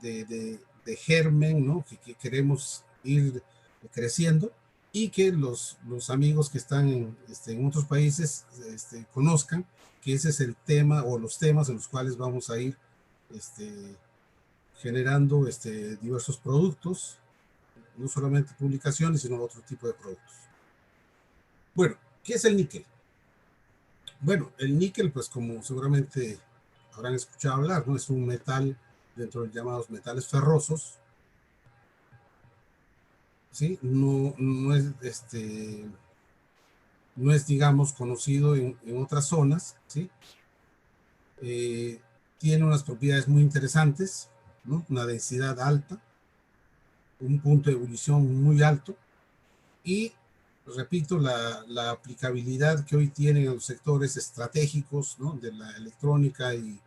de germen, ¿no? Que queremos ir creciendo y que los amigos que están en otros países conozcan que ese es el tema o los temas en los cuales vamos a ir generando diversos productos, no solamente publicaciones, sino otro tipo de productos. Bueno, ¿qué es el níquel? Bueno, el níquel, pues como seguramente habrán escuchado hablar, ¿no? Es un metal dentro de los llamados metales ferrosos, ¿sí? No es, digamos, conocido en otras zonas, ¿sí? Tiene unas propiedades muy interesantes, ¿no? Una densidad alta, un punto de ebullición muy alto y, repito, la aplicabilidad que hoy tienen en los sectores estratégicos, ¿no? De la electrónica y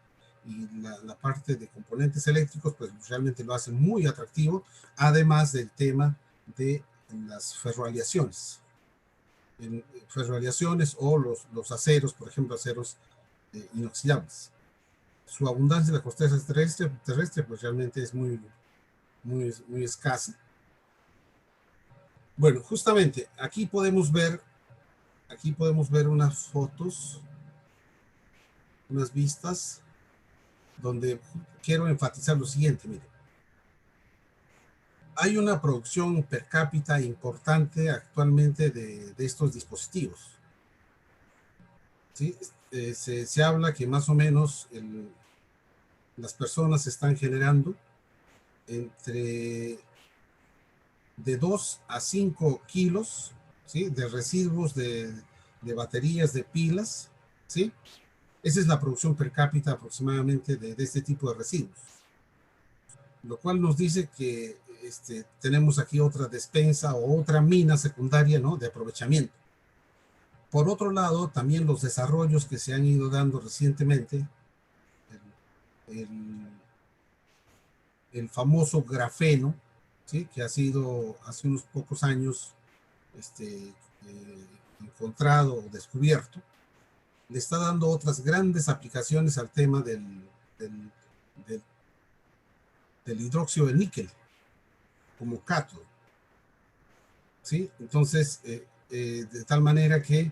la parte de componentes eléctricos, pues realmente lo hace muy atractivo, además del tema de las ferroaleaciones. En ferroaleaciones o los aceros, por ejemplo, aceros inoxidables. Su abundancia en la corteza terrestre pues realmente es muy escasa. Bueno, justamente aquí podemos ver unas fotos, unas vistas, donde quiero enfatizar lo siguiente, miren. Hay una producción per cápita importante actualmente de estos dispositivos, ¿sí? Se habla que más o menos las personas están generando entre de 2 a 5 kilos, ¿sí? De residuos de baterías, de pilas, ¿sí? Esa es la producción per cápita aproximadamente de este tipo de residuos. Lo cual nos dice que tenemos aquí otra despensa o otra mina secundaria, ¿no? De aprovechamiento. Por otro lado, también los desarrollos que se han ido dando recientemente, el famoso grafeno, ¿sí? Que ha sido hace unos pocos años encontrado o descubierto, le está dando otras grandes aplicaciones al tema del, del hidróxido de níquel como cátodo, ¿sí? Entonces, de tal manera que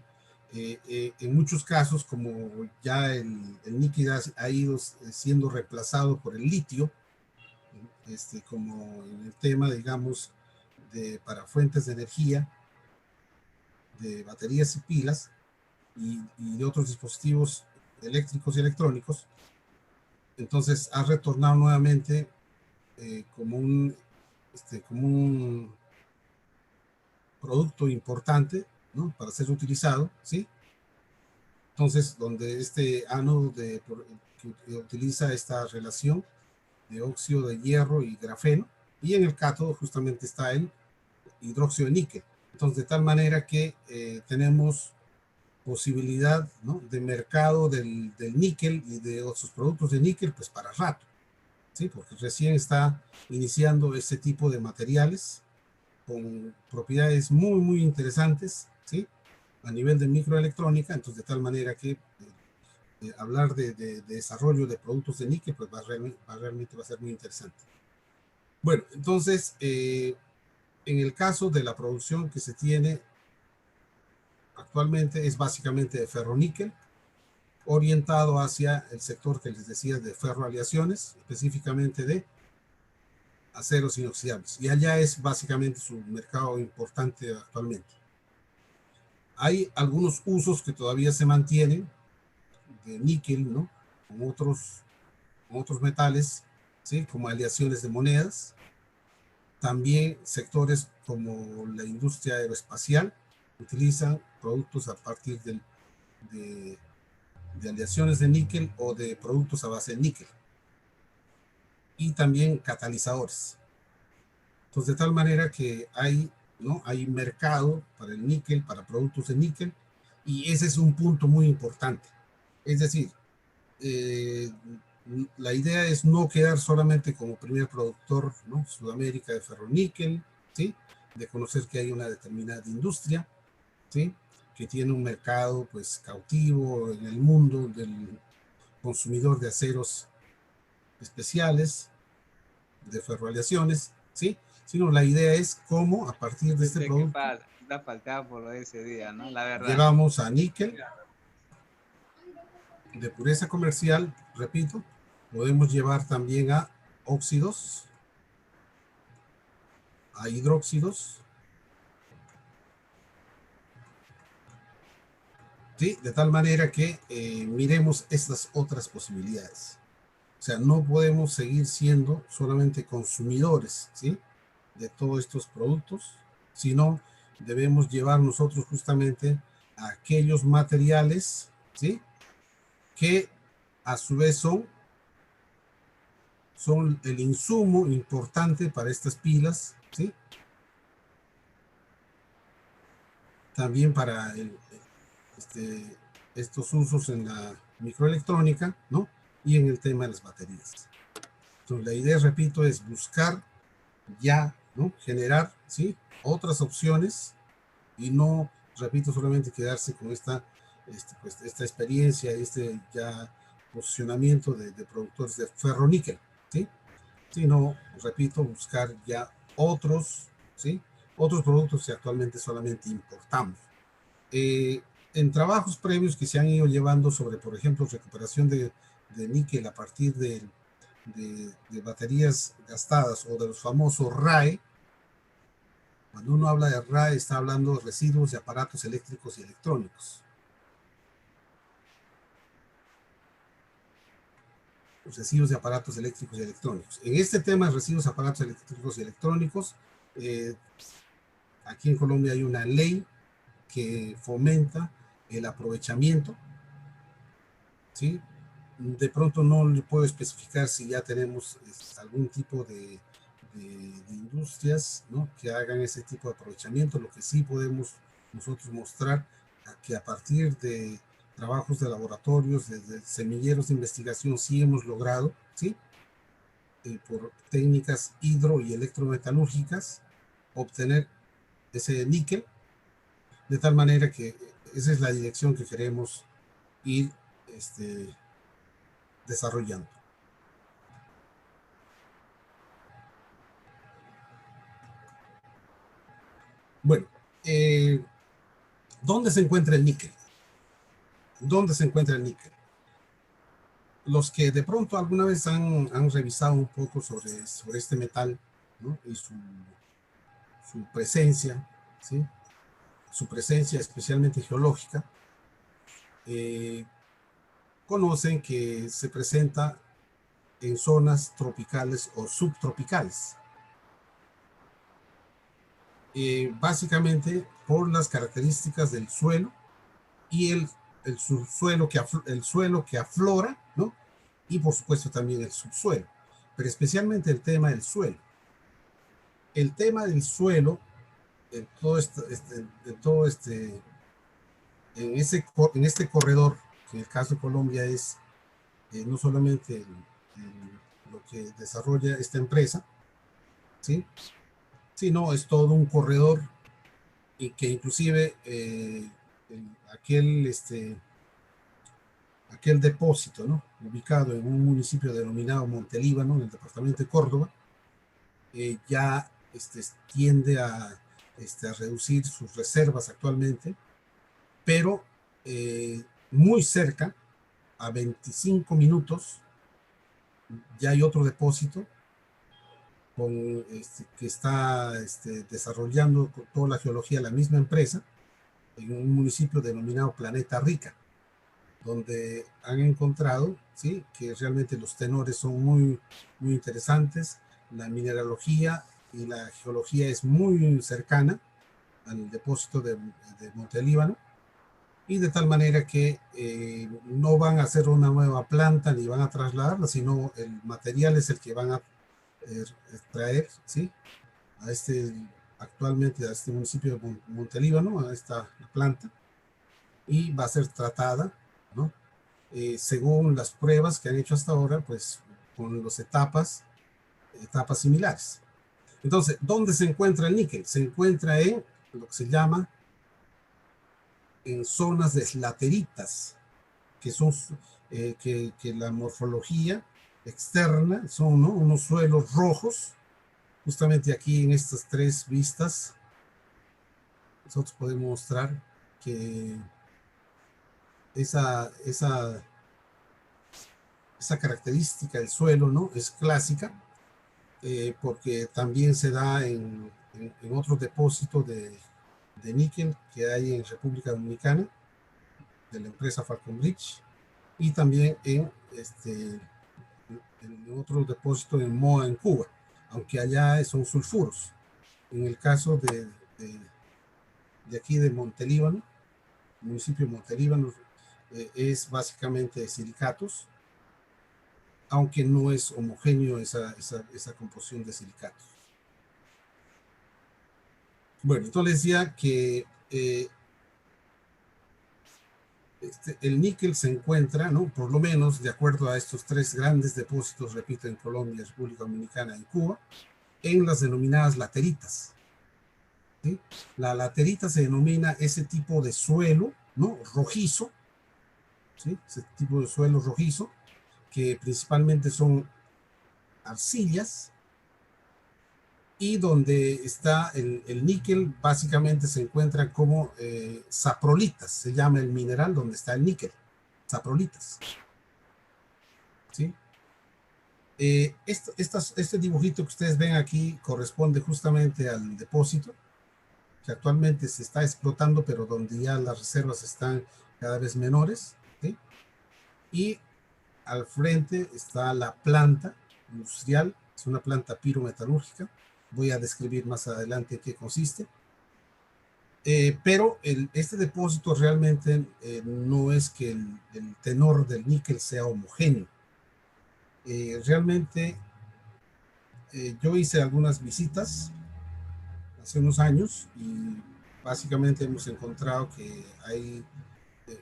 en muchos casos, como ya el níquel ha ido siendo reemplazado por el litio, como en el tema, digamos, para fuentes de energía, de baterías y pilas, y de otros dispositivos eléctricos y electrónicos, entonces ha retornado nuevamente como un producto importante, ¿no? Para ser utilizado, ¿sí? Entonces, donde este ánodo que utiliza esta relación de óxido de hierro y grafeno, y en el cátodo justamente está el hidróxido de níquel. Entonces, de tal manera que tenemos posibilidad, ¿no? De mercado del níquel y de otros productos de níquel, pues para rato, ¿sí? Porque recién está iniciando este tipo de materiales con propiedades muy interesantes, ¿sí? A nivel de microelectrónica, entonces de tal manera que hablar de desarrollo de productos de níquel, pues realmente va a ser muy interesante. Bueno, entonces, en el caso de la producción que se tiene actualmente es básicamente de ferroníquel, orientado hacia el sector que les decía de ferroaleaciones, específicamente de aceros inoxidables. Y allá es básicamente su mercado importante actualmente. Hay algunos usos que todavía se mantienen de níquel, ¿no? Con otros metales, ¿sí? Como aleaciones de monedas. También sectores como la industria aeroespacial utilizan productos a partir de aleaciones de níquel o de productos a base de níquel. Y también catalizadores. Entonces, de tal manera que hay mercado para el níquel, para productos de níquel, y ese es un punto muy importante. Es decir, la idea es no quedar solamente como primer productor, ¿no? Sudamérica de ferroníquel, ¿sí? De conocer que hay una determinada industria, ¿sí? Que tiene un mercado pues cautivo en el mundo del consumidor de aceros especiales, de ferroaleaciones, ¿sí? Sino la idea es cómo a partir de este Sé que producto está faltado por lo de ese día, ¿no? La verdad. llevamos a níquel de pureza comercial, repito, podemos llevar también a óxidos, a hidróxidos, ¿sí? De tal manera que miremos estas otras posibilidades. O sea, no podemos seguir siendo solamente consumidores, ¿sí? De todos estos productos, sino debemos llevar nosotros justamente a aquellos materiales, ¿sí? Que a su vez son el insumo importante para estas pilas, ¿sí? También para estos usos en la microelectrónica, ¿no? Y en el tema de las baterías. Entonces, la idea, repito, es buscar ya, ¿no? Generar, ¿sí? Otras opciones y no, repito, solamente quedarse con pues, esta experiencia, este ya posicionamiento de productores de ferroníquel, ¿sí? Sino, repito, buscar ya otros, ¿sí? Otros productos que actualmente solamente importamos. Eh, en trabajos previos que se han ido llevando sobre, por ejemplo, recuperación de níquel a partir de baterías gastadas o de los famosos RAE. Cuando uno habla de RAE está hablando de residuos de aparatos eléctricos y electrónicos. Los residuos de aparatos eléctricos y electrónicos. En este tema de residuos de aparatos eléctricos y electrónicos, aquí en Colombia hay una ley que fomenta el aprovechamiento, ¿sí? De pronto no le puedo especificar si ya tenemos algún tipo de industrias, ¿no? Que hagan ese tipo de aprovechamiento. Lo que sí podemos nosotros mostrar que a partir de trabajos de laboratorios, desde semilleros de investigación, sí hemos logrado, ¿sí? Por técnicas hidro y electrometalúrgicas, obtener ese níquel, de tal manera que esa es la dirección que queremos ir desarrollando. Bueno, ¿dónde se encuentra el níquel? ¿Dónde se encuentra el níquel? Los que de pronto alguna vez han revisado un poco sobre este metal, ¿no? Y su presencia, ¿sí? Su presencia especialmente geológica, conocen que se presenta en zonas tropicales o subtropicales. Básicamente por las características del suelo y el suelo que aflora, ¿no? Y por supuesto también el subsuelo, pero especialmente el tema del suelo. El tema del suelo, en todo en este corredor, que en el caso de Colombia es no solamente lo que desarrolla esta empresa, ¿sí? Sino es todo un corredor y que inclusive aquel, aquel depósito, ¿no? Ubicado en un municipio denominado Montelíbano, en el departamento de Córdoba, ya tiende a reducir sus reservas actualmente, pero muy cerca, a 25 minutos, ya hay otro depósito que está desarrollando toda la geología de la misma empresa, en un municipio denominado Planeta Rica, donde han encontrado, ¿sí? Que realmente los tenores son muy, muy interesantes, la mineralogía y la geología es muy cercana al depósito de Montelíbano, y de tal manera que no van a hacer una nueva planta ni van a trasladarla, sino el material es el que van a traer, ¿sí? A actualmente a este municipio de Montelíbano, a esta planta, y va a ser tratada, ¿no? Según las pruebas que han hecho hasta ahora, pues con las etapas similares. Entonces, ¿dónde se encuentra el níquel? Se encuentra en lo que se llama en zonas de lateritas, que son que la morfología externa son, ¿no?, unos suelos rojos. Justamente aquí en estas tres vistas nosotros podemos mostrar que esa característica del suelo, ¿no?, es clásica, porque también se da en otros depósitos de níquel que hay en República Dominicana, de la empresa Falconbridge, y también en otro depósito en Moa, en Cuba, aunque allá son sulfuros. En el caso de aquí de Montelíbano, municipio de Montelíbano, es básicamente silicatos, aunque no es homogéneo esa composición de silicatos. Bueno, entonces decía que el níquel se encuentra, ¿no?, por lo menos de acuerdo a estos tres grandes depósitos, repito, en Colombia, República Dominicana y Cuba, en las denominadas lateritas. ¿Sí? La laterita se denomina ese tipo de suelo, ¿no?, rojizo, ¿sí?, ese tipo de suelo rojizo, que principalmente son arcillas, y donde está el níquel, básicamente se encuentra como saprolitas, se llama el mineral donde está el níquel, saprolitas. ¿Sí? Este dibujito que ustedes ven aquí corresponde justamente al depósito que actualmente se está explotando, pero donde ya las reservas están cada vez menores, ¿sí? Y al frente está la planta industrial, es una planta pirometalúrgica, voy a describir más adelante en qué consiste. Pero este depósito realmente no es que el tenor del níquel sea homogéneo. Realmente yo hice algunas visitas hace unos años y básicamente hemos encontrado que hay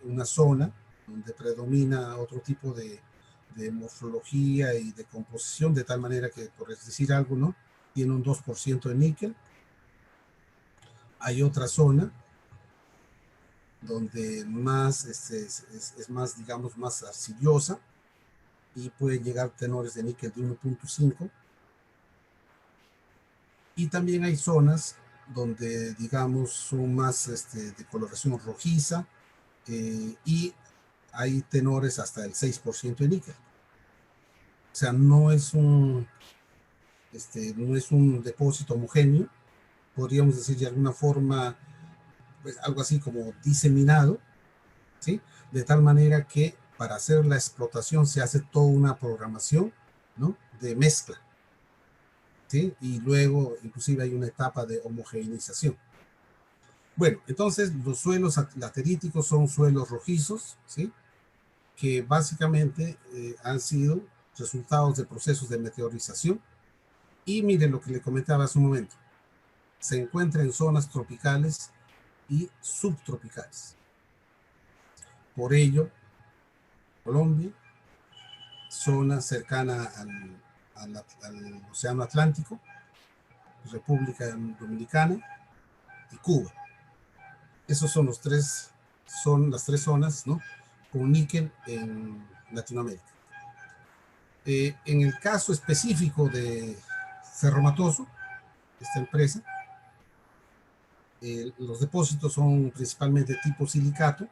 una zona donde predomina otro tipo de morfología y de composición, de tal manera que, por decir algo, ¿no?, tiene un 2% de níquel. Hay otra zona donde más es más, digamos, más arcillosa y puede llegar tenores de níquel de 1.5. Y también hay zonas donde, digamos, son más de coloración rojiza, y hay tenores hasta el 6% de níquel. O sea, no es un depósito homogéneo, podríamos decir de alguna forma, pues algo así como diseminado, ¿sí? De tal manera que para hacer la explotación se hace toda una programación, ¿no?, de mezcla, ¿sí? Y luego inclusive hay una etapa de homogeneización. Bueno, entonces los suelos lateríticos son suelos rojizos, ¿sí?, que básicamente han sido resultados de procesos de meteorización. Y miren lo que le comentaba hace un momento, se encuentra en zonas tropicales y subtropicales. Por ello, Colombia, zona cercana al Océano Atlántico, República Dominicana y Cuba. Esos son las tres zonas, ¿no?, con níquel en Latinoamérica. En el caso específico de Cerro Matoso, esta empresa, los depósitos son principalmente tipo silicato,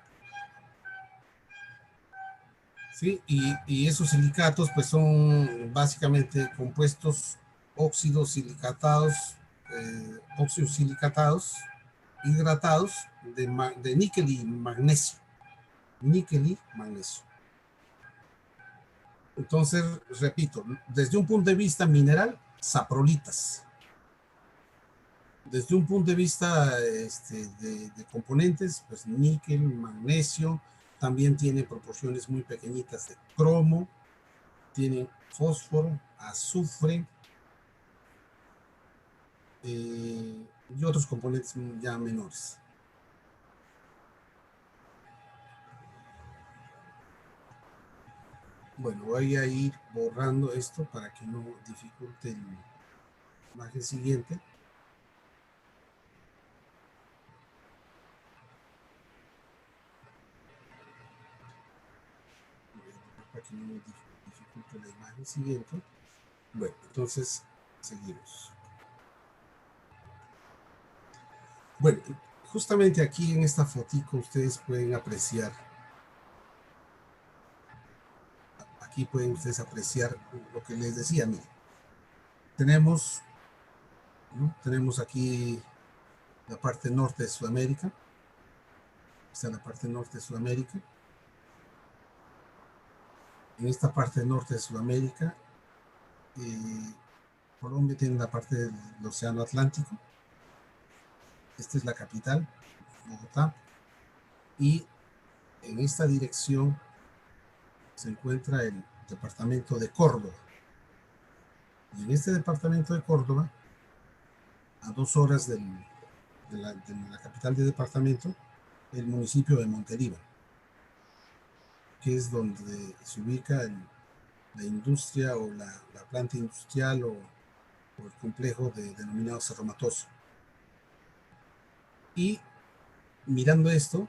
¿sí? Y esos silicatos pues son básicamente compuestos óxidos silicatados hidratados de níquel y magnesio. Níquel y magnesio. Entonces, repito, desde un punto de vista mineral, saprolitas. Desde un punto de vista de componentes, pues níquel, magnesio, también tiene proporciones muy pequeñitas de cromo, tiene fósforo, azufre, y otros componentes ya menores. Bueno, voy a ir borrando esto para que no dificulte la imagen siguiente. Para que no me dificulte. oculte la imagen siguiente. Bueno, entonces seguimos. Bueno, justamente aquí en esta fotico ustedes pueden apreciar, aquí pueden ustedes apreciar lo que les decía. Miren, tenemos, ¿no? Tenemos aquí la parte norte de Sudamérica. Está en la parte norte de Sudamérica. En esta parte norte de Sudamérica, Colombia tiene la parte del Océano Atlántico. Esta es la capital, Bogotá. Y en esta dirección se encuentra el departamento de Córdoba. Y en este departamento de Córdoba, a 2 horas de la capital del departamento, el municipio de Montelíbano, que es donde se ubica la industria o la planta industrial o el complejo denominado Cerro Matoso. Y mirando esto,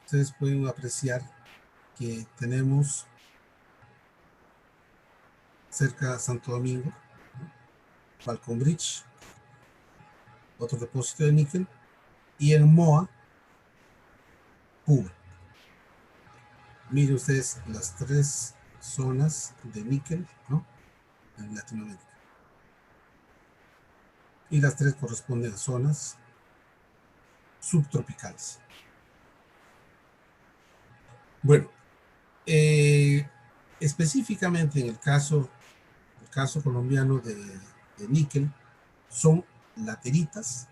ustedes pueden apreciar que tenemos cerca de Santo Domingo, ¿no? Falcon Bridge, otro depósito de níquel, y en Moa, Cuba. Miren ustedes las 3 zonas de níquel, ¿no?, en Latinoamérica. Y las 3 corresponden a zonas subtropicales. Bueno, específicamente en el caso colombiano de níquel, son lateritas,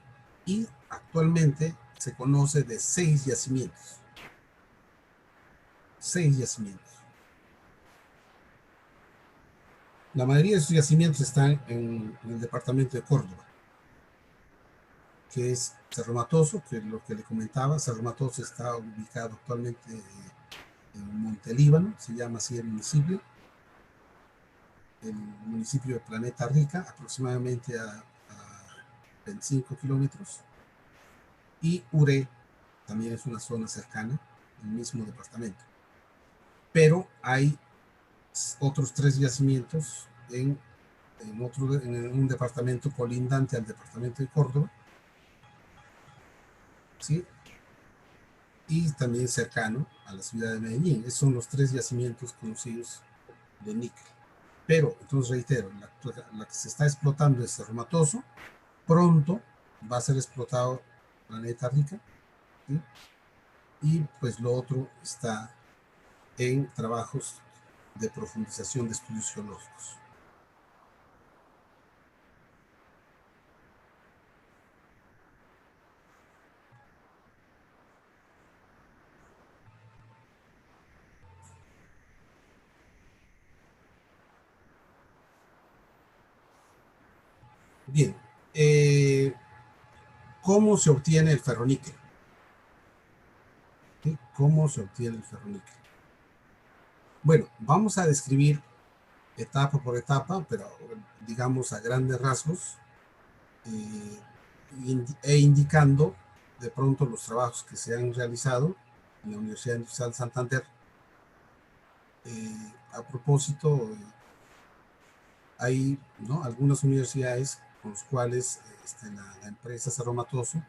y actualmente se conoce de 6 yacimientos. 6 yacimientos. La mayoría de esos yacimientos están en el departamento de Córdoba, que es Cerro Matoso, que es lo que le comentaba. Cerro Matoso está ubicado actualmente en Montelíbano, se llama así el municipio de Planeta Rica, aproximadamente a 25 kilómetros. Y Uré también es una zona cercana, el mismo departamento. Pero hay otros 3 yacimientos en un departamento colindante al departamento de Córdoba, ¿sí?, y también cercano a la ciudad de Medellín. Esos son los 3 yacimientos conocidos de níquel. Pero, entonces reitero, la que se está explotando es Cerro Matoso. Pronto va a ser explotado Planeta Rica, ¿sí?, y pues lo otro está en trabajos de profundización de estudios geológicos. Bien, ¿cómo se obtiene el ferroníquel? ¿Sí? ¿Cómo se obtiene el ferroníquel? Bueno, vamos a describir etapa por etapa, pero digamos a grandes rasgos, e indicando de pronto los trabajos que se han realizado en la Universidad Industrial de Santander. A propósito, hay, ¿no?, algunas universidades con las cuales la empresa Cerro Matoso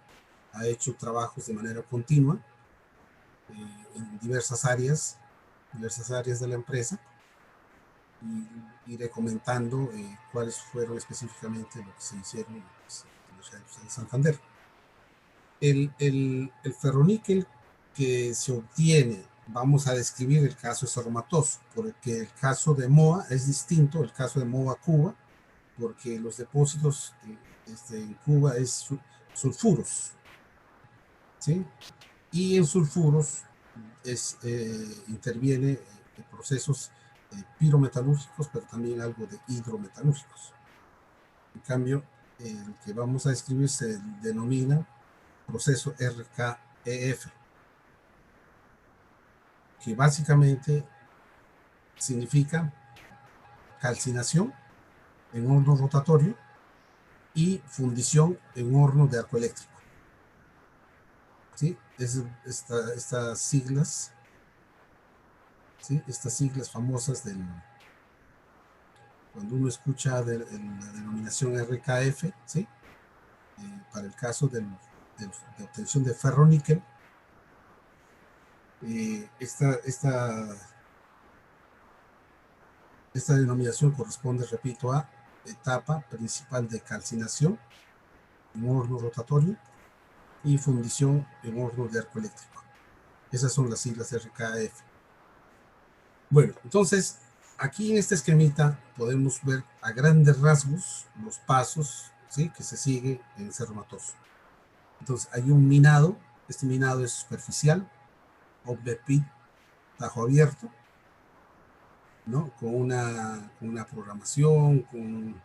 ha hecho trabajos de manera continua en diversas áreas de la empresa, y iré comentando cuáles fueron específicamente lo que se hicieron en la Universidad de Santander. El ferroníquel que se obtiene, vamos a describir el caso de Cerro Matoso, porque el caso de Moa es distinto, el caso de Moa Cuba, porque los depósitos en Cuba es sulfuros, ¿sí? Y en sulfuros interviene procesos pirometalúrgicos, pero también algo de hidrometalúrgicos. En cambio, el que vamos a describir se denomina proceso RKEF, que básicamente significa calcinación en horno rotatorio y fundición en horno de arco eléctrico. ¿Sí? Estas siglas, ¿sí?, estas siglas famosas cuando uno escucha la denominación RKF, ¿sí? Para el caso de obtención de ferro-níquel, esta denominación corresponde, repito, a etapa principal de calcinación en horno rotatorio y fundición en horno de arco eléctrico. Esas son las siglas RKF. Bueno, entonces, aquí en este esquemita podemos ver a grandes rasgos los pasos, ¿sí?, que se sigue en Cerro Matoso. Entonces, hay un minado. Este minado es superficial, open pit, tajo abierto, ¿no? Con una programación, con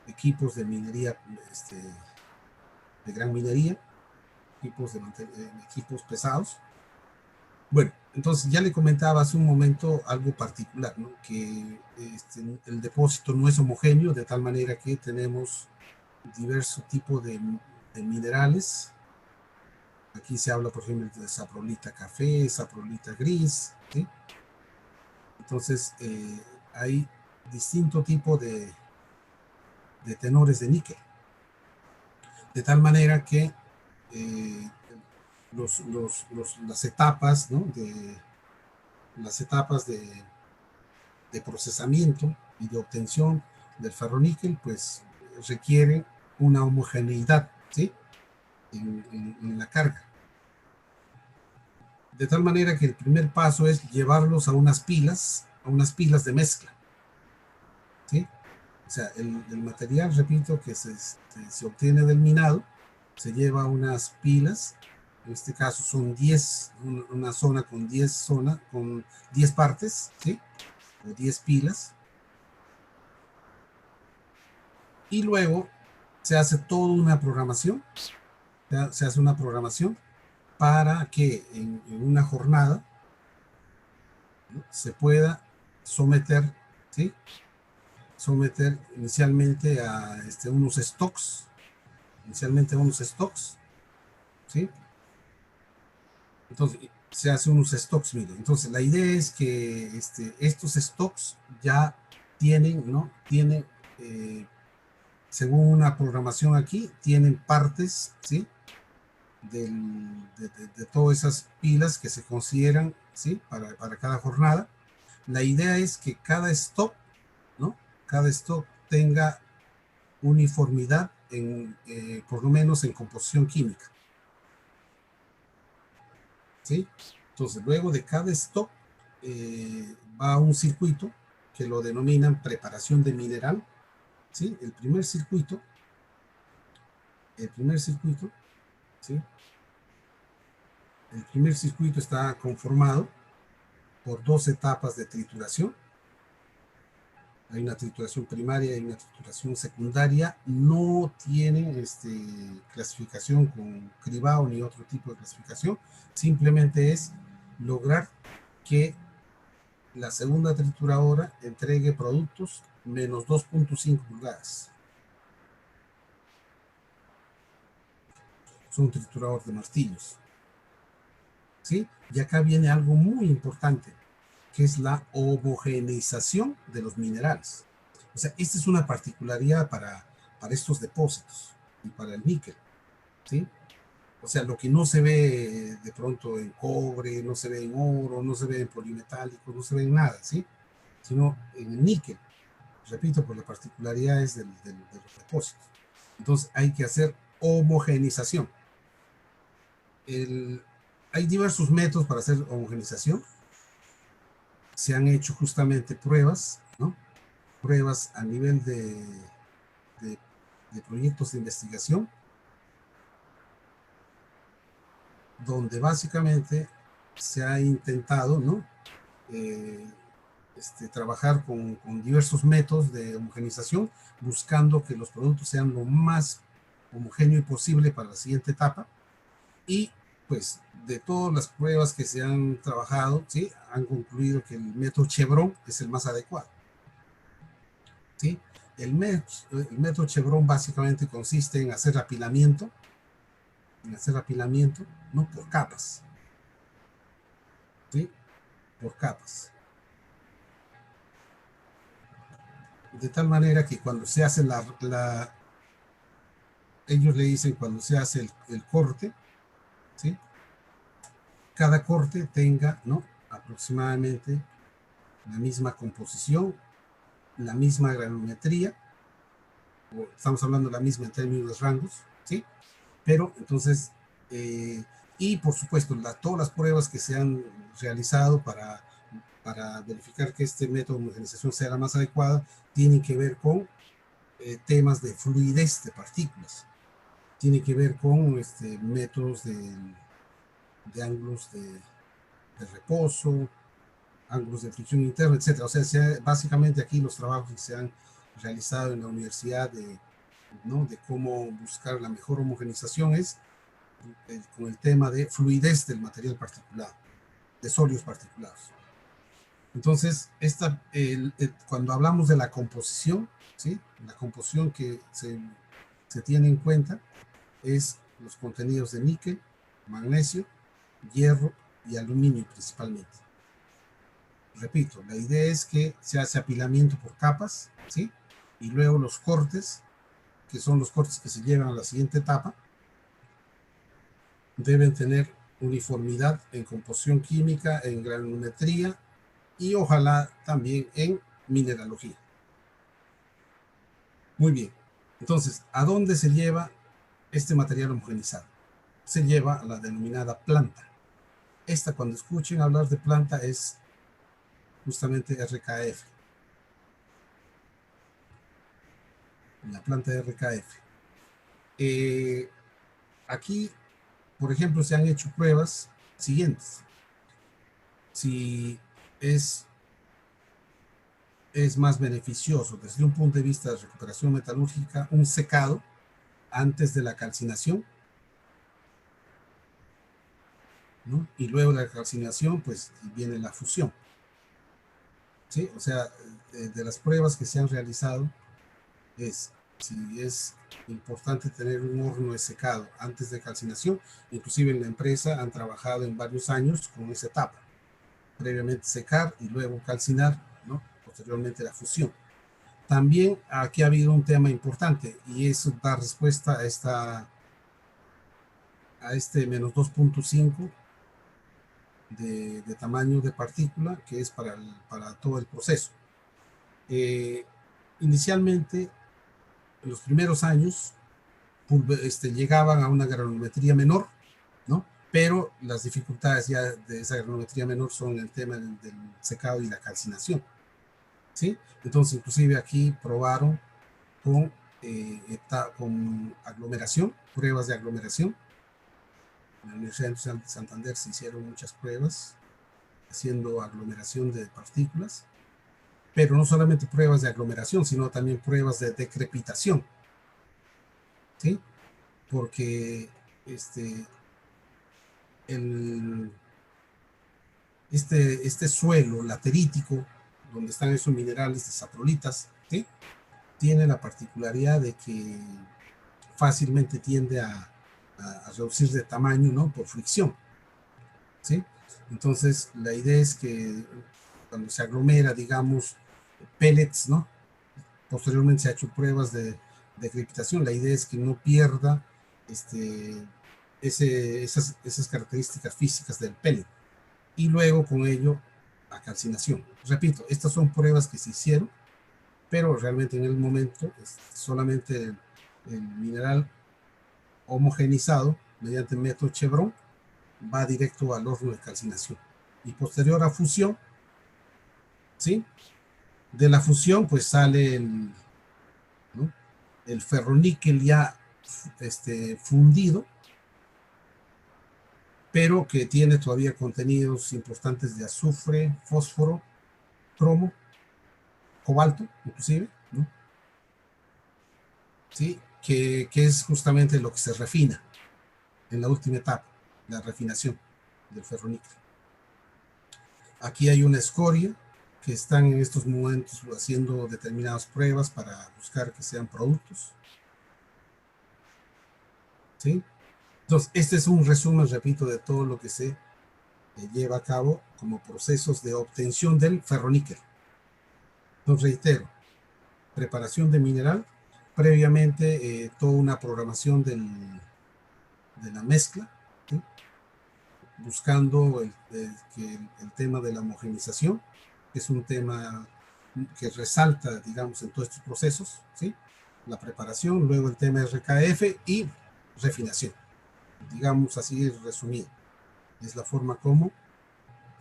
equipos de minería, de gran minería, equipos pesados. Bueno, entonces ya le comentaba hace un momento algo particular, ¿no? Que el depósito no es homogéneo, de tal manera que tenemos diversos tipos de minerales. Aquí se habla, por ejemplo, de saprolita café, saprolita gris, ¿sí? Entonces, hay distinto tipo de tenores de níquel. De tal manera que las etapas, ¿no?, las etapas de procesamiento y de obtención del ferroníquel, pues requieren una homogeneidad, ¿sí?, en la carga. De tal manera que el primer paso es llevarlos a unas pilas de mezcla, ¿sí? O sea, el material, repito, que se obtiene del minado, se lleva a unas pilas. En este caso son 10, una zona con 10 partes, ¿sí?, o 10 pilas. Y luego se hace toda una programación, se hace una programación para que en una jornada, ¿no?, se pueda someter, ¿sí?, someter inicialmente a unos stocks, ¿sí? Entonces, se hace unos stocks, mire. Entonces, la idea es que estos stocks ya tienen, ¿no? Según una programación aquí, tienen partes, ¿sí?, de todas esas pilas que se consideran, ¿sí?, para cada jornada. La idea es que cada stock, ¿no?, cada stock tenga uniformidad por lo menos en composición química, ¿sí? Entonces, luego de cada stock va a un circuito que lo denominan preparación de mineral, ¿sí? El primer circuito, ¿sí? El primer circuito está conformado por 2 etapas de trituración. Hay una trituración primaria y una trituración secundaria. No tiene clasificación con cribado ni otro tipo de clasificación. Simplemente es lograr que la segunda trituradora entregue productos menos 2.5 pulgadas. Es un triturador de martillos, ¿sí? Y acá viene algo muy importante, que es la homogeneización de los minerales. O sea, esta es una particularidad para estos depósitos y para el níquel, ¿sí? O sea, lo que no se ve de pronto en cobre, no se ve en oro, no se ve en polimetálico, no se ve en nada, ¿sí? Sino en el níquel. Repito, por las particularidades de los depósitos. Entonces, hay que hacer homogeneización. Hay diversos métodos para hacer homogenización. Se han hecho justamente pruebas, ¿no? Pruebas a nivel de proyectos de investigación, donde básicamente se ha intentado, ¿no?, trabajar con diversos métodos de homogenización, buscando que los productos sean lo más homogéneo posible para la siguiente etapa. Y pues de todas las pruebas que se han trabajado, ¿sí?, han concluido que el método Chevron es el más adecuado, ¿sí? El método Chevron básicamente consiste en hacer apilamiento, no por capas, ¿sí? Por capas. de tal manera que cuando se hace ellos le dicen cuando se hace el corte, ¿sí? Cada corte tenga, ¿no?, aproximadamente la misma composición, la misma granulometría, o estamos hablando de la misma en términos de rangos, ¿sí? Pero entonces, y por supuesto, todas las pruebas que se han realizado para verificar que este método de homogenización sea la más adecuada, tienen que ver con temas de fluidez de partículas, tiene que ver con métodos de ángulos de reposo, ángulos de fricción interna, etc. O sea, básicamente aquí los trabajos que se han realizado en la universidad ¿no?, de cómo buscar la mejor homogenización es con el tema de fluidez del material particulado, de sólidos particulados. Entonces, cuando hablamos de la composición, ¿sí?, la composición que se tiene en cuenta es los contenidos de níquel, magnesio, hierro y aluminio principalmente. Repito, la idea es que se hace apilamiento por capas, ¿sí?, y luego los cortes, que son los cortes que se llevan a la siguiente etapa, deben tener uniformidad en composición química, en granulometría y ojalá también en mineralogía. Muy bien, entonces, ¿a dónde se lleva este material homogenizado? Se lleva a la denominada planta. Esta, cuando escuchen hablar de planta, es justamente RKF. La planta de RKF. Aquí, por ejemplo, se han hecho pruebas siguientes. Si es más beneficioso desde un punto de vista de recuperación metalúrgica un secado antes de la calcinación, ¿no?, y luego de la calcinación pues viene la fusión, ¿sí? O sea, de las pruebas que se han realizado si es importante tener un horno de secado antes de calcinación. Inclusive en la empresa han trabajado en varios años con esa etapa, previamente secar y luego calcinar, ¿no?, posteriormente la fusión. También aquí ha habido un tema importante y eso da respuesta a este menos 2.5 de tamaño de partícula, que es para todo el proceso. Inicialmente, en los primeros años, llegaban a una granulometría menor, ¿no?, pero las dificultades ya de esa granulometría menor son el tema del secado y la calcinación, ¿sí? Entonces, inclusive aquí probaron con aglomeración, pruebas de aglomeración. En la Universidad Industrial de Santander se hicieron muchas pruebas haciendo aglomeración de partículas, pero no solamente pruebas de aglomeración, sino también pruebas de decrepitación, ¿sí? Porque este suelo laterítico, donde están esos minerales de saprolitas, ¿sí?, tiene la particularidad de que fácilmente tiende a reducir de tamaño, ¿no?, por fricción, ¿sí? Entonces, la idea es que cuando se aglomera, digamos, pellets, ¿no?, posteriormente se ha hecho pruebas de decrepitación, la idea es que no pierda esas características físicas del pellet, y luego con ello la calcinación. Repito, estas son pruebas que se hicieron, pero realmente en el momento solamente el mineral homogenizado mediante el método Chevron va directo al horno de calcinación y posterior a fusión, ¿sí? De la fusión pues sale ¿no?, el ferroníquel ya fundido, pero que tiene todavía contenidos importantes de azufre, fósforo, cromo, cobalto, inclusive, ¿no?, ¿sí?, que es justamente lo que se refina en la última etapa, la refinación del ferroníquel. Aquí hay una escoria que están en estos momentos haciendo determinadas pruebas para buscar que sean productos, ¿sí? Entonces, este es un resumen, repito, de todo lo que se lleva a cabo como procesos de obtención del ferroníquel. Entonces, reitero, preparación de mineral, previamente toda una programación de la mezcla, ¿sí? Buscando el tema de la homogenización, que es un tema que resalta, digamos, en todos estos procesos, ¿sí? La preparación, luego el tema de RKF y refinación, digamos así resumido. Es la forma como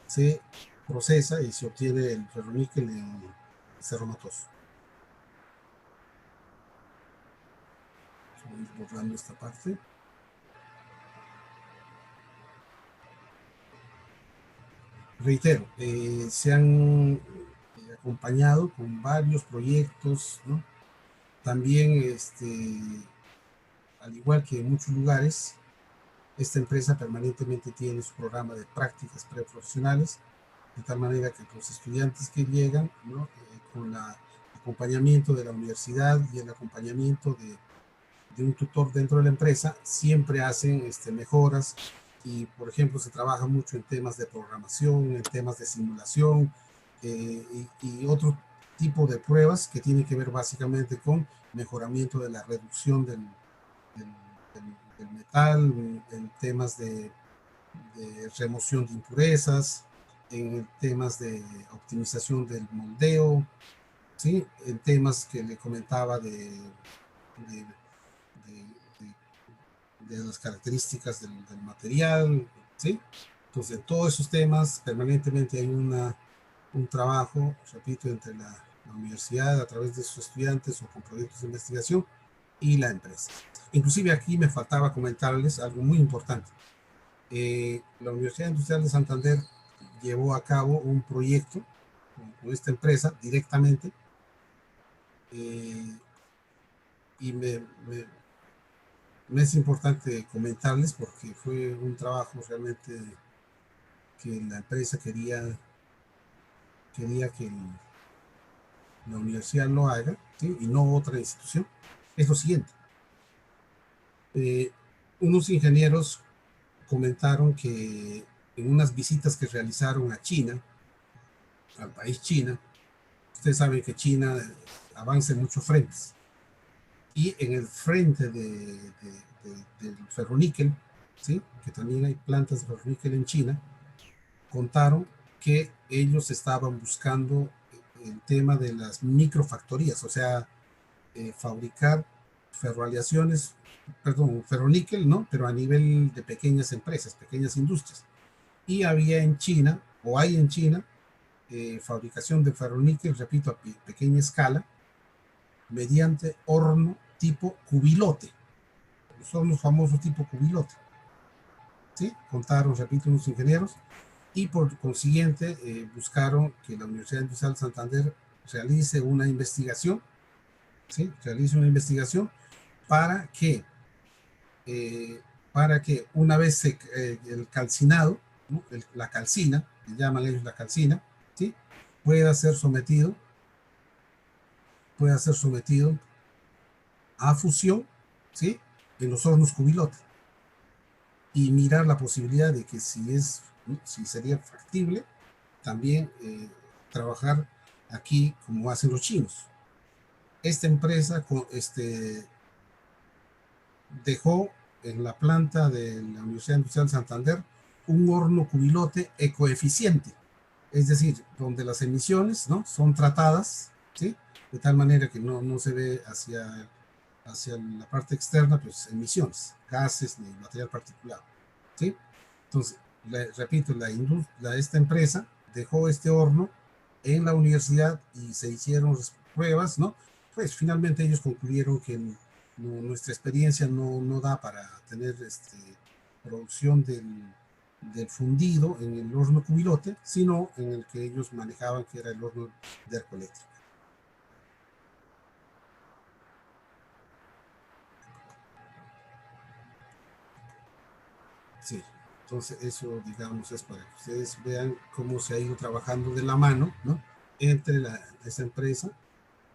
se procesa y se obtiene el ferroníquel en Cerro Matoso. Voy borrando esta parte. Reitero, se han acompañado con varios proyectos, ¿no? También, al igual que en muchos lugares, esta empresa permanentemente tiene su programa de prácticas preprofesionales, de tal manera que los estudiantes que llegan, ¿no? Con el acompañamiento de la universidad y el acompañamiento de un tutor dentro de la empresa, siempre hacen mejoras y, por ejemplo, se trabaja mucho en temas de programación, en temas de simulación y otro tipo de pruebas que tienen que ver básicamente con mejoramiento de la reducción del metal, en temas de remoción de impurezas, en temas de optimización del moldeo, ¿sí? En temas que le comentaba de, de las características del material, ¿sí? Entonces, en todos esos temas, permanentemente hay un trabajo, repito, entre la universidad a través de sus estudiantes o con proyectos de investigación y la empresa. Inclusive aquí me faltaba comentarles algo muy importante. La Universidad Industrial de Santander llevó a cabo un proyecto con esta empresa directamente y me es importante comentarles porque fue un trabajo realmente que la empresa quería que la universidad lo haga, ¿sí? Y no otra institución. Es lo siguiente. Unos ingenieros comentaron que en unas visitas que realizaron a China, al país China, ustedes saben que China avanza en muchos frentes. Y en el frente del ferroníquel, ¿sí? Que también hay plantas de ferroníquel en China, contaron que ellos estaban buscando el tema de las microfactorías, o sea, fabricar ferroaleaciones, perdón, ferroníquel, ¿no? Pero a nivel de pequeñas empresas, pequeñas industrias. Y había en China, o hay en China, fabricación de ferroníquel, repito, a pequeña escala, mediante horno tipo cubilote. Los hornos famosos tipo cubilote. ¿Sí? Contaron, repito, unos ingenieros y por consiguiente buscaron que la Universidad Industrial de Santander realice una investigación, ¿sí? Realice una investigación para que, una vez el calcinado, ¿no? La calcina, que llaman ellos la calcina, ¿sí? pueda ser sometido a fusión, ¿sí? En los hornos cubilote y mirar la posibilidad de que si sería factible también trabajar aquí como hacen los chinos. Esta empresa dejó en la planta de la Universidad Industrial de Santander un horno cubilote ecoeficiente, es decir, donde las emisiones, ¿no? son tratadas, ¿sí? de tal manera que no se ve hacia la parte externa, pues emisiones, gases ni material particulado, ¿sí? Entonces, repito, esta empresa dejó este horno en la universidad y se hicieron pruebas, ¿no? Pues finalmente ellos concluyeron que nuestra experiencia no da para tener producción del fundido en el horno cubilote, sino en el que ellos manejaban, que era el horno de arco eléctrico. Sí, entonces eso, digamos, es para que ustedes vean cómo se ha ido trabajando de la mano, ¿no? Entre esa empresa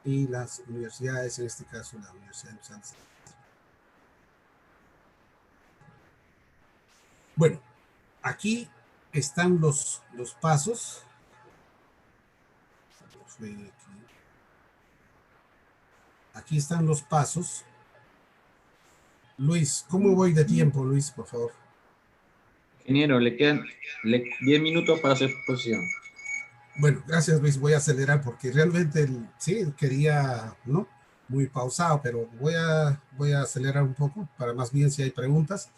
y las universidades, en este caso la Universidad de Santander. Bueno, aquí están los pasos. aquí están los pasos. Luis, ¿cómo voy de tiempo, Luis, por favor? Ingeniero, le quedan 10 minutos para su exposición. Bueno, gracias, Luis. Voy a acelerar porque realmente sí quería, ¿no? Muy pausado, pero voy a acelerar un poco para más bien si hay preguntas.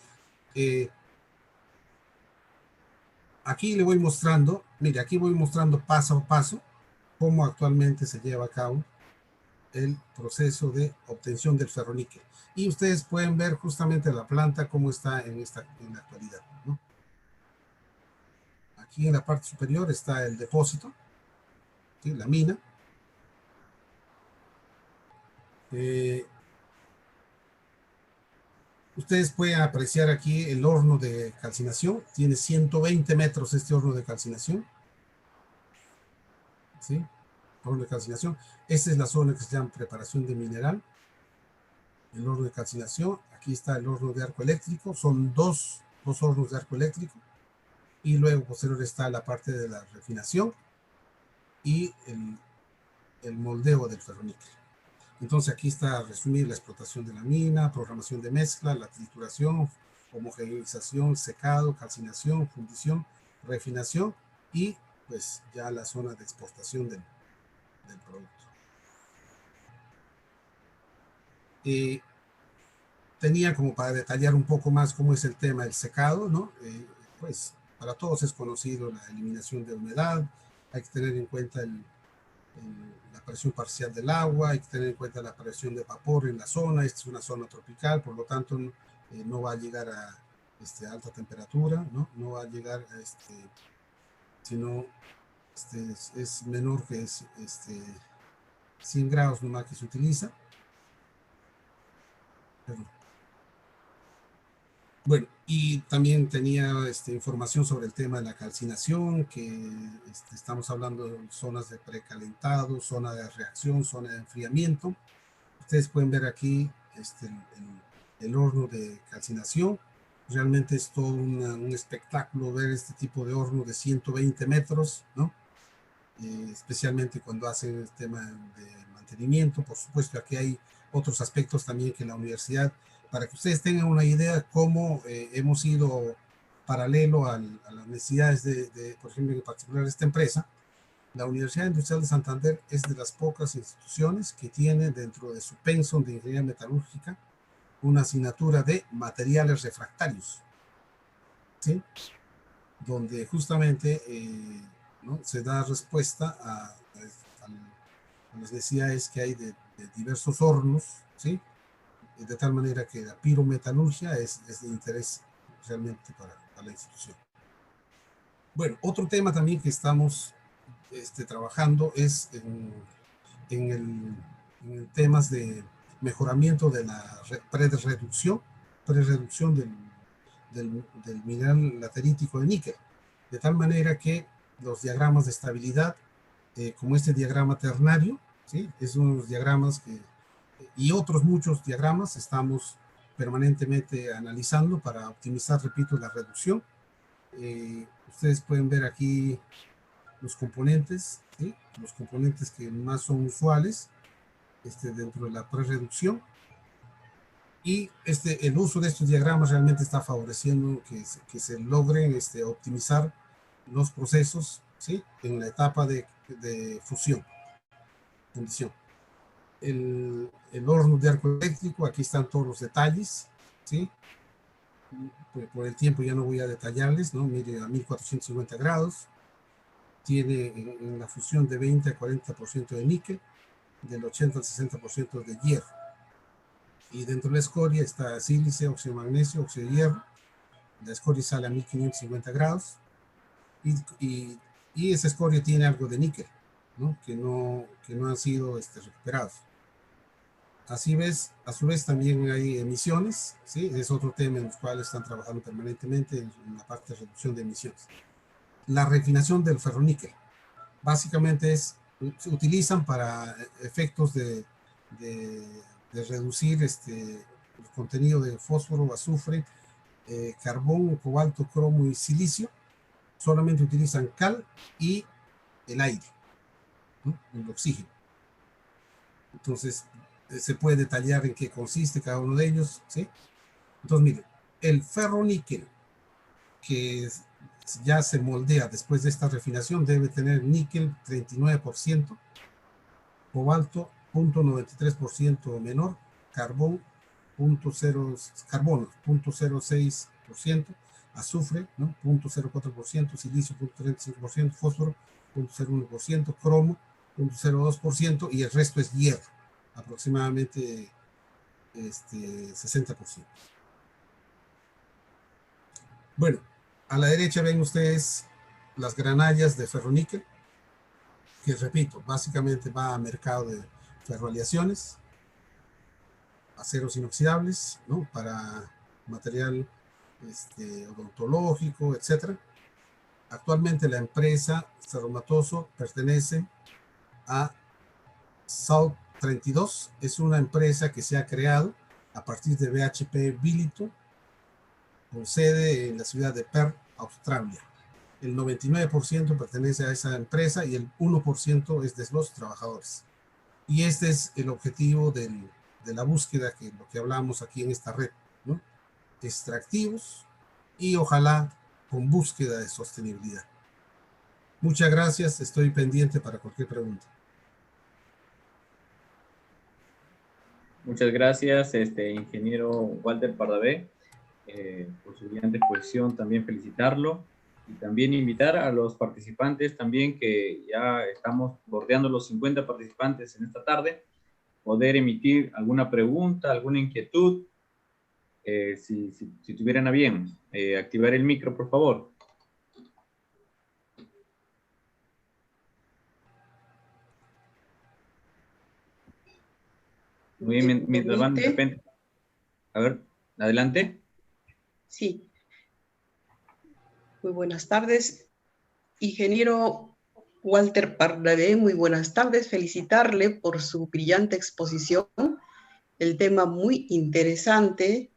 Aquí le voy mostrando, mire, aquí voy mostrando paso a paso cómo actualmente se lleva a cabo el proceso de obtención del ferroníquel. Y ustedes pueden ver justamente la planta cómo está en la actualidad, ¿no? Aquí en la parte superior está el depósito, ¿sí? La mina. Ustedes pueden apreciar aquí el horno de calcinación. Tiene 120 metros este horno de calcinación. ¿Sí? Horno de calcinación. Esta es la zona que se llama preparación de mineral. El horno de calcinación. Aquí está el horno de arco eléctrico. Son dos hornos de arco eléctrico. Y luego posterior está la parte de la refinación y el moldeo del ferroníquel. Entonces aquí está resumir la explotación de la mina, programación de mezcla, la trituración, homogeneización, secado, calcinación, fundición, refinación y pues ya la zona de exportación del producto. Tenía como para detallar un poco más cómo es el tema del secado, ¿no? Pues para todos es conocido la eliminación de humedad, hay que tener en cuenta la presión parcial del agua, hay que tener en cuenta la presión de vapor en la zona. Esta es una zona tropical, por lo tanto no va a llegar a alta temperatura, no va a llegar a sino es menor que 100 grados nomás que se utiliza. Bueno, y también tenía información sobre el tema de la calcinación, que estamos hablando de zonas de precalentado, zona de reacción, zona de enfriamiento. Ustedes pueden ver aquí el horno de calcinación. Realmente es todo un espectáculo ver este tipo de horno de 120 metros, ¿no? Especialmente cuando hacen el tema de mantenimiento. Por supuesto, aquí hay otros aspectos también que la universidad, para que ustedes tengan una idea cómo hemos ido paralelo a las necesidades por ejemplo, en particular esta empresa. La Universidad Industrial de Santander es de las pocas instituciones que tiene dentro de su pensum de ingeniería metalúrgica una asignatura de materiales refractarios, ¿sí? Donde justamente ¿no? se da respuesta a las necesidades que hay de diversos hornos, ¿sí? De tal manera que la pirometalurgia es de interés realmente para la institución. Bueno, otro tema también que estamos trabajando es en temas de mejoramiento de la prerreducción del mineral laterítico de níquel, de tal manera que los diagramas de estabilidad, como este diagrama ternario, ¿sí? Es unos diagramas y otros muchos diagramas estamos permanentemente analizando para optimizar, repito, la reducción. Ustedes pueden ver aquí los componentes, ¿sí? Los componentes que más son usuales dentro de la prerreducción. Y el uso de estos diagramas realmente está favoreciendo que se logren optimizar los procesos, ¿sí? En la etapa de fusión, fundición. El horno de arco eléctrico, aquí están todos los detalles, ¿sí? Por el tiempo ya no voy a detallarles, ¿no? Mire, a 1450 grados, tiene en la fusión de 20 a 40% de níquel, del 80 al 60% de hierro. Y dentro de la escoria está sílice, óxido de magnesio, óxido de hierro. La escoria sale a 1550 grados y esa escoria tiene algo de níquel, ¿no? Que no han sido recuperados. Así ves, a su vez también hay emisiones, ¿sí? Es otro tema en el cual están trabajando permanentemente en la parte de reducción de emisiones. La refinación del ferroníquel, básicamente se utilizan para efectos de reducir el contenido de fósforo, azufre, carbón, cobalto, cromo y silicio. Solamente utilizan cal y el aire, ¿no? El oxígeno. Entonces, se puede detallar en qué consiste cada uno de ellos, ¿sí? Entonces, miren, el ferroníquel, que ya se moldea después de esta refinación, debe tener níquel 39%, cobalto 0.93% menor, carbón 0.06%, azufre, ¿no? 0.04%, silicio 0.35%, fósforo 0.01%, cromo 0.02% y el resto es hierro, aproximadamente 60%. Bueno, a la derecha ven ustedes las granallas de ferroníquel, que repito, básicamente va a mercado de ferroaleaciones, aceros inoxidables, ¿no? Para material odontológico, etc. Actualmente la empresa Cerro pertenece a South 32, es una empresa que se ha creado a partir de BHP Billiton, con sede en la ciudad de Perth, Australia. El 99% pertenece a esa empresa y el 1% es de los trabajadores. Y este es el objetivo de la búsqueda, que lo que hablamos aquí en esta red, ¿no? Extractivos y ojalá con búsqueda de sostenibilidad. Muchas gracias, estoy pendiente para cualquier pregunta. Muchas gracias, ingeniero Walter Pardavé, por su brillante exposición. También felicitarlo y también invitar a los participantes también, que ya estamos bordeando los 50 participantes en esta tarde, poder emitir alguna pregunta, alguna inquietud, si tuvieran a bien. Activar el micro, por favor. Muy bien, mientras van de repente. A ver, adelante. Sí. Muy buenas tardes. Ingeniero Walter Pardavé, muy buenas tardes. Felicitarle por su brillante exposición. El tema muy interesante,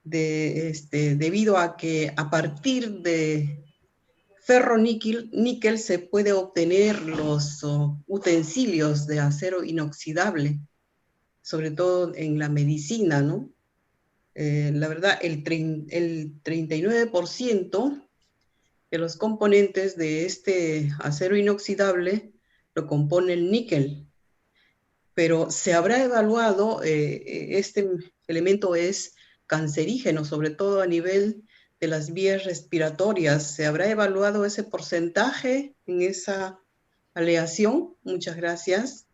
debido a que a partir de ferroníquel se puede obtener los utensilios de acero inoxidable, sobre todo en la medicina, ¿no? La verdad, el 39% de los componentes de este acero inoxidable lo compone el níquel, pero se habrá evaluado, este elemento es cancerígeno, sobre todo a nivel de las vías respiratorias. ¿Se habrá evaluado ese porcentaje en esa aleación? Muchas gracias.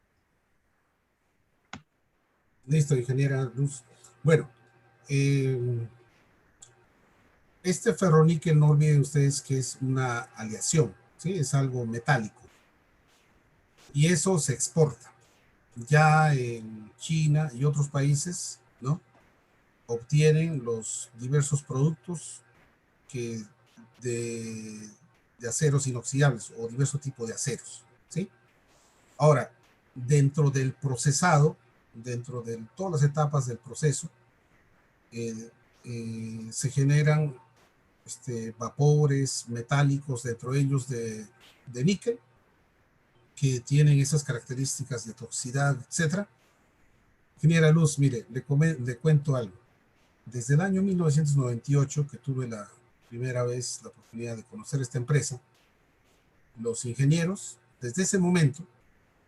Listo, ingeniera Luz. Bueno, este ferroníquel, no olviden ustedes que es una aleación, ¿sí? Es algo metálico. Y eso se exporta. Ya en China y otros países, ¿no? Obtienen los diversos productos de aceros inoxidables o diversos tipos de aceros, ¿sí? Ahora, dentro del procesado, dentro de todas las etapas del proceso, se generan vapores metálicos, dentro de ellos de níquel, que tienen esas características de toxicidad, etc. Ingeniera Luz, mire, le cuento algo. Desde el año 1998, que tuve la primera vez la oportunidad de conocer esta empresa, los ingenieros, desde ese momento,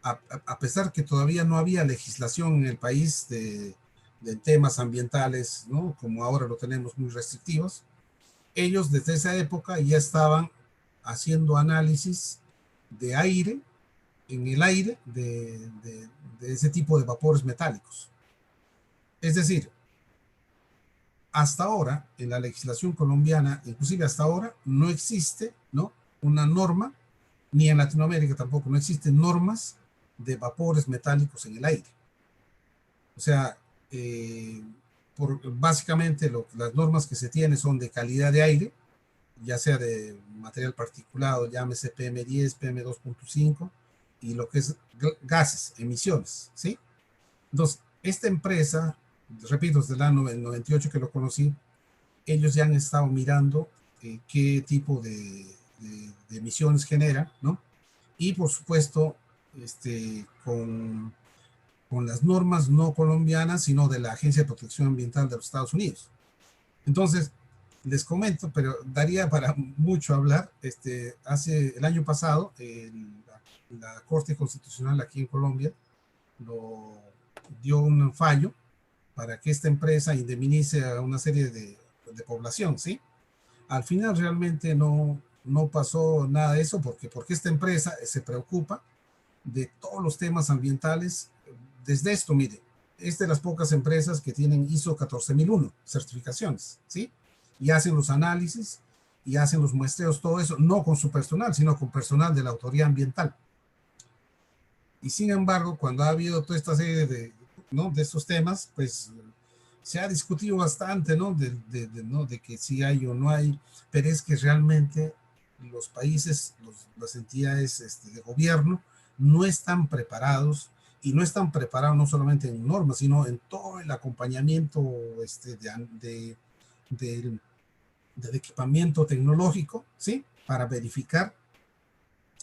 a pesar que todavía no había legislación en el país de temas ambientales, ¿no? Como ahora lo tenemos muy restrictivos, ellos desde esa época ya estaban haciendo análisis de aire, en el aire, de ese tipo de vapores metálicos. Es decir, hasta ahora, en la legislación colombiana, inclusive hasta ahora, no existe, ¿no?, una norma, ni en Latinoamérica tampoco, no existen normas de vapores metálicos en el aire. O sea, básicamente las normas que se tienen son de calidad de aire, ya sea de material particulado, llámese PM10, PM2.5, y lo que es gases, emisiones, ¿sí? Entonces, esta empresa, repito, desde el año 98 que lo conocí, ellos ya han estado mirando qué tipo de emisiones genera, ¿no? Y por supuesto, con con las normas no colombianas, sino de la Agencia de Protección Ambiental de los Estados Unidos. Entonces, les comento, pero daría para mucho hablar. El año pasado, la Corte Constitucional aquí en Colombia dio un fallo para que esta empresa indemnice a una serie de población, ¿sí? Al final realmente no pasó nada de eso, porque esta empresa se preocupa de todos los temas ambientales. Desde esto, mire, es de las pocas empresas que tienen ISO 14001 certificaciones, ¿sí? Y hacen los análisis y hacen los muestreos, todo eso, no con su personal, sino con personal de la autoridad ambiental. Y sin embargo, cuando ha habido toda esta serie de estos temas, pues se ha discutido bastante, ¿no? De que sí hay o no hay, pero es que realmente los países, las entidades de gobierno no están preparados, y no están preparados no solamente en normas, sino en todo el acompañamiento del equipamiento tecnológico, ¿sí? Para verificar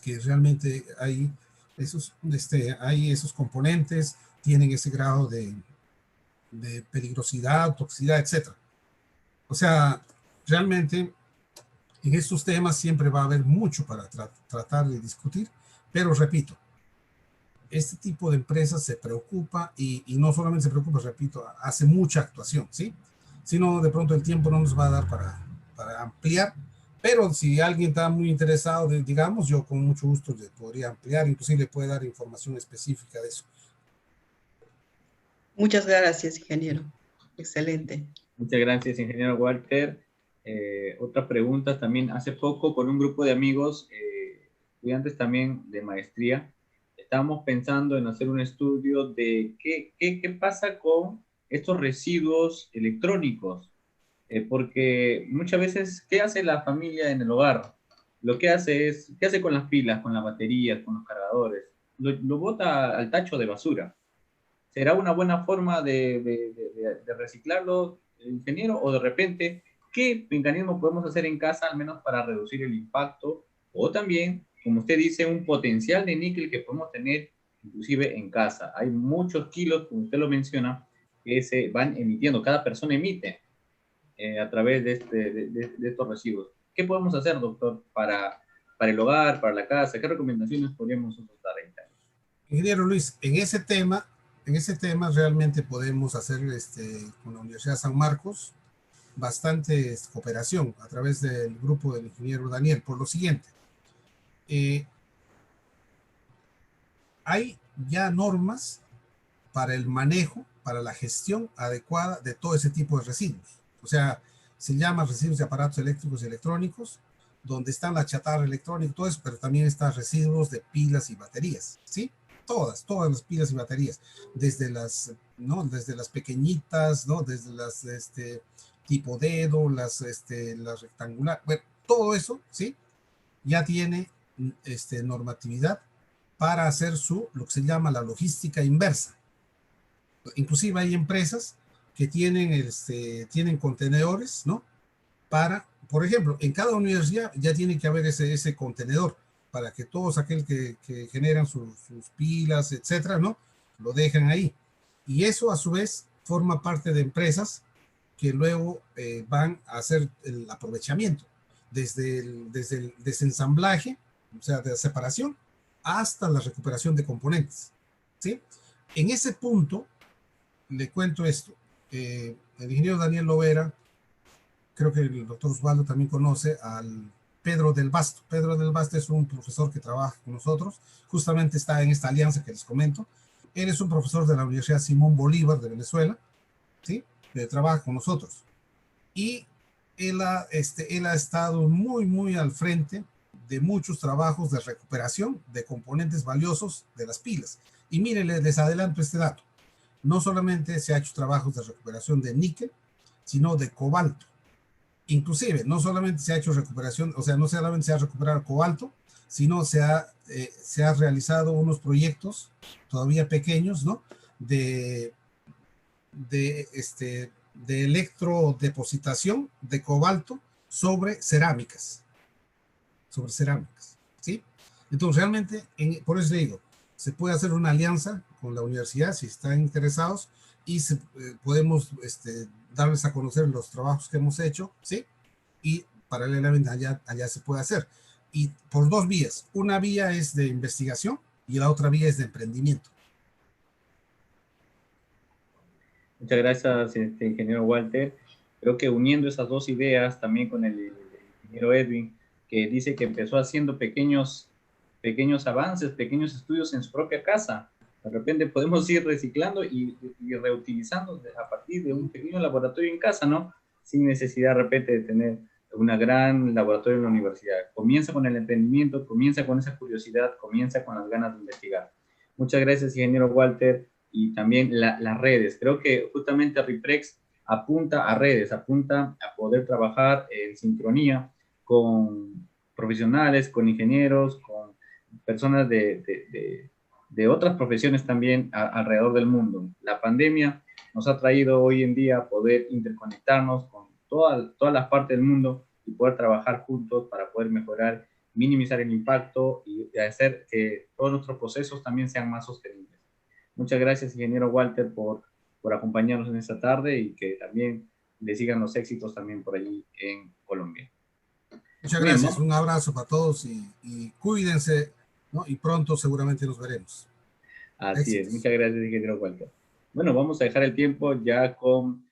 que realmente hay esos componentes, tienen ese grado de peligrosidad, toxicidad, etc. O sea, realmente en estos temas siempre va a haber mucho para tratar de discutir, pero repito, este tipo de empresas se preocupa y no solamente se preocupa, repito, hace mucha actuación, ¿sí? Si no, de pronto el tiempo no nos va a dar para ampliar, pero si alguien está muy interesado, digamos, yo con mucho gusto le podría ampliar, inclusive le puede dar información específica de eso. Muchas gracias, ingeniero. Excelente. Muchas gracias, ingeniero Walter. Otra pregunta también, hace poco con un grupo de amigos, estudiantes también de maestría, estábamos pensando en hacer un estudio de qué pasa con estos residuos electrónicos, porque muchas veces, ¿qué hace la familia en el hogar? Lo que hace es, ¿qué hace con las pilas, con las baterías, con los cargadores? Lo bota al tacho de basura. ¿Será una buena forma de reciclarlo, ingeniero? O de repente, ¿qué mecanismo podemos hacer en casa, al menos para reducir el impacto? O también, como usted dice, un potencial de níquel que podemos tener inclusive en casa. Hay muchos kilos, como usted lo menciona, que se van emitiendo. Cada persona emite a través de estos residuos. ¿Qué podemos hacer, doctor, para el hogar, para la casa? ¿Qué recomendaciones podríamos dar ahí? Ingeniero Luis, en ese tema realmente podemos hacer con la Universidad de San Marcos bastante cooperación a través del grupo del ingeniero Daniel, por lo siguiente. Hay ya normas para el manejo, para la gestión adecuada de todo ese tipo de residuos. O sea, se llama residuos de aparatos eléctricos y electrónicos, donde están la chatarra electrónica, todo eso, pero también están residuos de pilas y baterías, ¿sí? Todas las pilas y baterías, desde las pequeñitas, ¿no? Desde las tipo dedo, las rectangular, bueno, todo eso, ¿sí? Ya tiene normatividad para hacer lo que se llama la logística inversa. Inclusive hay empresas que tienen contenedores, ¿no? Por ejemplo, en cada universidad ya tiene que haber ese contenedor para que todos aquellos que generan sus pilas, etcétera, ¿no? Lo dejan ahí. Y eso a su vez forma parte de empresas que luego van a hacer el aprovechamiento, desde el desensamblaje, o sea, de la separación, hasta la recuperación de componentes, ¿sí? En ese punto, le cuento esto, el ingeniero Daniel Lovera, creo que el doctor Osvaldo también conoce al Pedro del Basto. Pedro del Basto es un profesor que trabaja con nosotros, justamente está en esta alianza que les comento. Él es un profesor de la Universidad Simón Bolívar de Venezuela, ¿sí? Que trabaja con nosotros. Y él ha estado muy al frente de muchos trabajos de recuperación de componentes valiosos de las pilas. Y miren, les adelanto este dato. No solamente se ha hecho trabajos de recuperación de níquel, sino de cobalto. Inclusive, no solamente se ha hecho recuperación, o sea, no solamente se ha recuperado cobalto, sino se ha realizado unos proyectos todavía pequeños, ¿no? De electrodepositación de cobalto sobre cerámicas, ¿sí? Entonces, realmente, por eso le digo, se puede hacer una alianza con la universidad si están interesados y podemos darles a conocer los trabajos que hemos hecho, ¿sí? Y paralelamente allá se puede hacer. Y por dos vías. Una vía es de investigación y la otra vía es de emprendimiento. Muchas gracias, ingeniero Walter. Creo que uniendo esas dos ideas también con el ingeniero Edwin, que dice que empezó haciendo pequeños avances, pequeños estudios en su propia casa. De repente podemos ir reciclando y reutilizando a partir de un pequeño laboratorio en casa, ¿no? Sin necesidad de repente de tener una gran laboratorio en la universidad. Comienza con el emprendimiento, comienza con esa curiosidad, comienza con las ganas de investigar. Muchas gracias, ingeniero Walter. Y también las redes. Creo que justamente RIPREX apunta a redes, apunta a poder trabajar en sincronía con profesionales, con ingenieros, con personas de otras profesiones también alrededor del mundo. La pandemia nos ha traído hoy en día poder interconectarnos con todas las partes del mundo y poder trabajar juntos para poder mejorar, minimizar el impacto y hacer que todos nuestros procesos también sean más sostenibles. Muchas gracias, ingeniero Walter, por acompañarnos en esta tarde y que también le sigan los éxitos también por allí en Colombia. Muchas gracias, un abrazo para todos y cuídense, ¿no? Y pronto seguramente nos veremos. Así es, muchas gracias, ingeniero Walter. Bueno, vamos a dejar el tiempo ya con